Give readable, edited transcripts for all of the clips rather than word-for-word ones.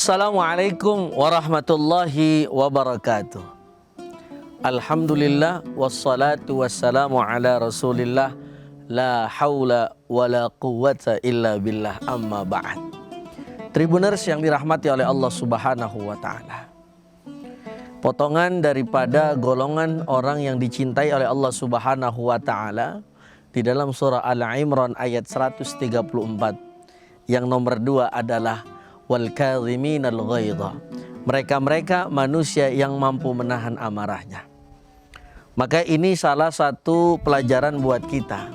Assalamualaikum warahmatullahi wabarakatuh. Alhamdulillah wassalatu wassalamu ala rasulillah. La haula wa la quwwata illa billah, amma ba'd. Tribuners yang dirahmati oleh Allah subhanahu wa ta'ala, potongan daripada golongan orang yang dicintai oleh Allah subhanahu wa ta'ala di dalam surah Al-Imran ayat 134. Yang nomor 2 adalah wal kadhiminal ghaidha, mereka manusia yang mampu menahan amarahnya. Maka ini salah satu pelajaran buat kita,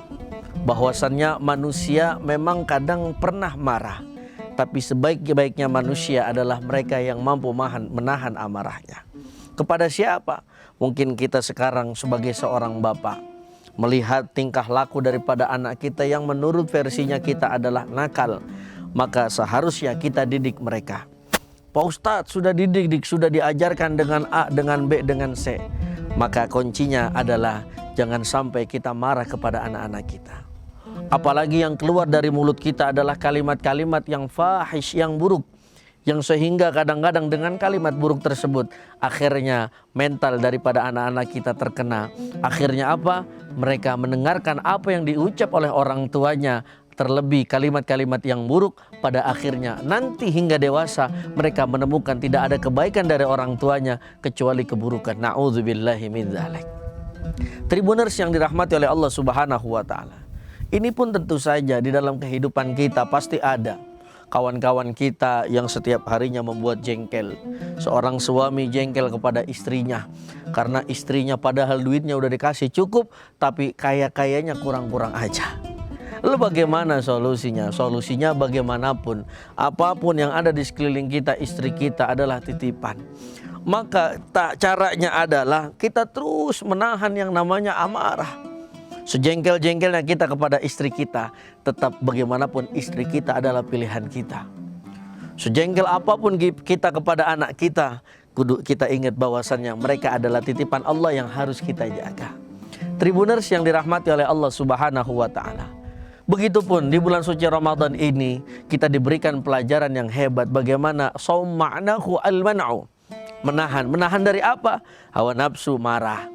bahwasannya manusia memang kadang pernah marah, tapi sebaik-baiknya manusia adalah mereka yang mampu menahan amarahnya. Kepada siapa? Mungkin kita sekarang sebagai seorang bapak melihat tingkah laku daripada anak kita yang menurut versinya kita adalah nakal, maka seharusnya kita didik mereka. Pak Ustadz sudah didik, sudah diajarkan dengan A, dengan B, dengan C. Maka kuncinya adalah jangan sampai kita marah kepada anak-anak kita. Apalagi yang keluar dari mulut kita adalah kalimat-kalimat yang fahish, yang buruk, yang sehingga kadang-kadang dengan kalimat buruk tersebut akhirnya mental daripada anak-anak kita terkena. Akhirnya apa? Mereka mendengarkan apa yang diucap oleh orang tuanya, terlebih kalimat-kalimat yang buruk. Pada akhirnya nanti hingga dewasa mereka menemukan tidak ada kebaikan dari orang tuanya kecuali keburukan. Na'udzubillahi min dzalik. Tribuners yang dirahmati oleh Allah subhanahu wa ta'ala, ini pun tentu saja di dalam kehidupan kita pasti ada kawan-kawan kita yang setiap harinya membuat jengkel. Seorang suami jengkel kepada istrinya karena istrinya padahal duitnya udah dikasih cukup, tapi kayaknya kurang-kurang aja. Lalu bagaimana solusinya? Solusinya bagaimanapun, apapun yang ada di sekeliling kita, istri kita adalah titipan. Maka caranya adalah kita terus menahan yang namanya amarah. Sejengkel-jengkelnya kita kepada istri kita, tetap bagaimanapun istri kita adalah pilihan kita. Sejengkel apapun kita kepada anak kita, kudu kita ingat bahwasannya mereka adalah titipan Allah yang harus kita jaga. Tribuners yang dirahmati oleh Allah subhanahu wa ta'ala, begitupun di bulan suci Ramadan ini kita diberikan pelajaran yang hebat bagaimana shaum ma'nahu al-man'u, menahan dari apa? Hawa nafsu, marah.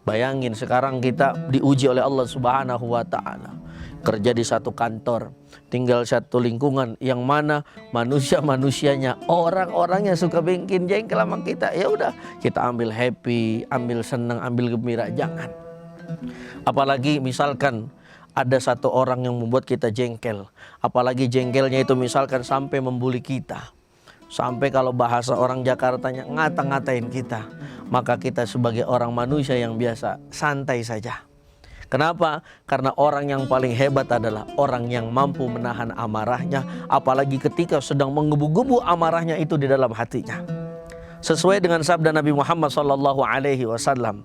Bayangin sekarang kita diuji oleh Allah subhanahu wa ta'ala, kerja di satu kantor, tinggal satu lingkungan yang mana manusianya orang-orang yang suka bikin jengkel sama kita. Ya udah, kita ambil happy, ambil senang, ambil gembira, jangan. Apalagi misalkan ada satu orang yang membuat kita jengkel, apalagi jengkelnya itu misalkan sampai membuli kita, sampai kalau bahasa orang Jakartanya ngata-ngatain kita, maka kita sebagai orang manusia yang biasa santai saja. Kenapa? Karena orang yang paling hebat adalah orang yang mampu menahan amarahnya, apalagi ketika sedang menggebu-gebu amarahnya itu di dalam hatinya. Sesuai dengan sabda Nabi Muhammad SAW,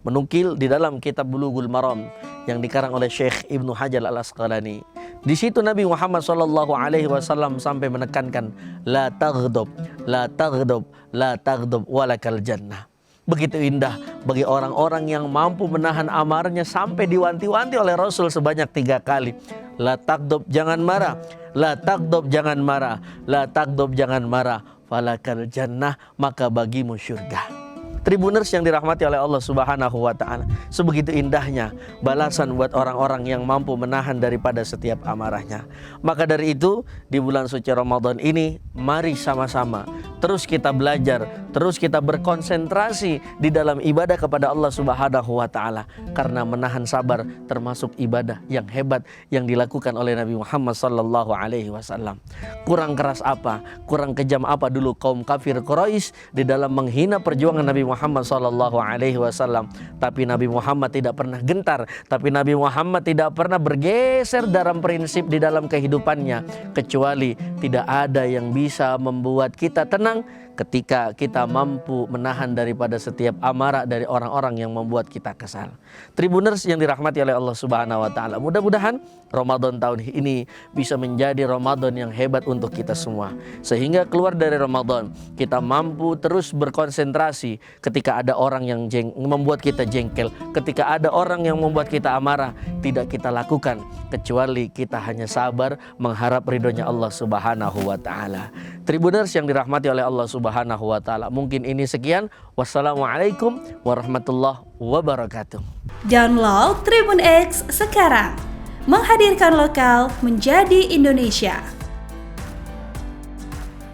menukil di dalam kitab Bulughul Maram yang dikarang oleh Syekh Ibnu Hajar Al-Asqalani. Di situ Nabi Muhammad SAW sampai menekankan la taghdab, la taghdab, la taghdab walakal jannah. Begitu indah bagi orang-orang yang mampu menahan amarnya sampai diwanti-wanti oleh Rasul sebanyak 3 kali. La taghdab, jangan marah. La taghdab, jangan marah. La taghdab, jangan marah. Falakal jannah, maka bagimu syurga. Tribuners yang dirahmati oleh Allah subhanahu wa ta'ala, sebegitu indahnya balasan buat orang-orang yang mampu menahan daripada setiap amarahnya. Maka dari itu di bulan suci Ramadan ini mari sama-sama terus kita belajar, terus kita berkonsentrasi di dalam ibadah kepada Allah subhanahu wa ta'ala. Karena menahan sabar termasuk ibadah yang hebat yang dilakukan oleh Nabi Muhammad SAW. Kurang keras apa, kurang kejam apa dulu kaum kafir Quraisy di dalam menghina perjuangan Nabi Muhammad SAW. Tapi Nabi Muhammad tidak pernah gentar, tapi Nabi Muhammad tidak pernah bergeser dalam prinsip di dalam kehidupannya, kecuali tidak ada yang bisa membuat kita tenang ketika kita mampu menahan daripada setiap amarah dari orang-orang yang membuat kita kesal. Tribuners yang dirahmati oleh Allah Subhanahu wa taala, mudah-mudahan Ramadan tahun ini bisa menjadi Ramadan yang hebat untuk kita semua, sehingga keluar dari Ramadan kita mampu terus berkonsentrasi ketika ada orang yang membuat kita jengkel, ketika ada orang yang membuat kita amarah, tidak kita lakukan kecuali kita hanya sabar mengharap ridhonya Allah Subhanahu wa taala. Tribuners yang dirahmati oleh Allah Subhanahu wa taala, mungkin ini sekian. Wassalamualaikum warahmatullahi wabarakatuh. Download Tribun X sekarang. Menghadirkan lokal menjadi Indonesia.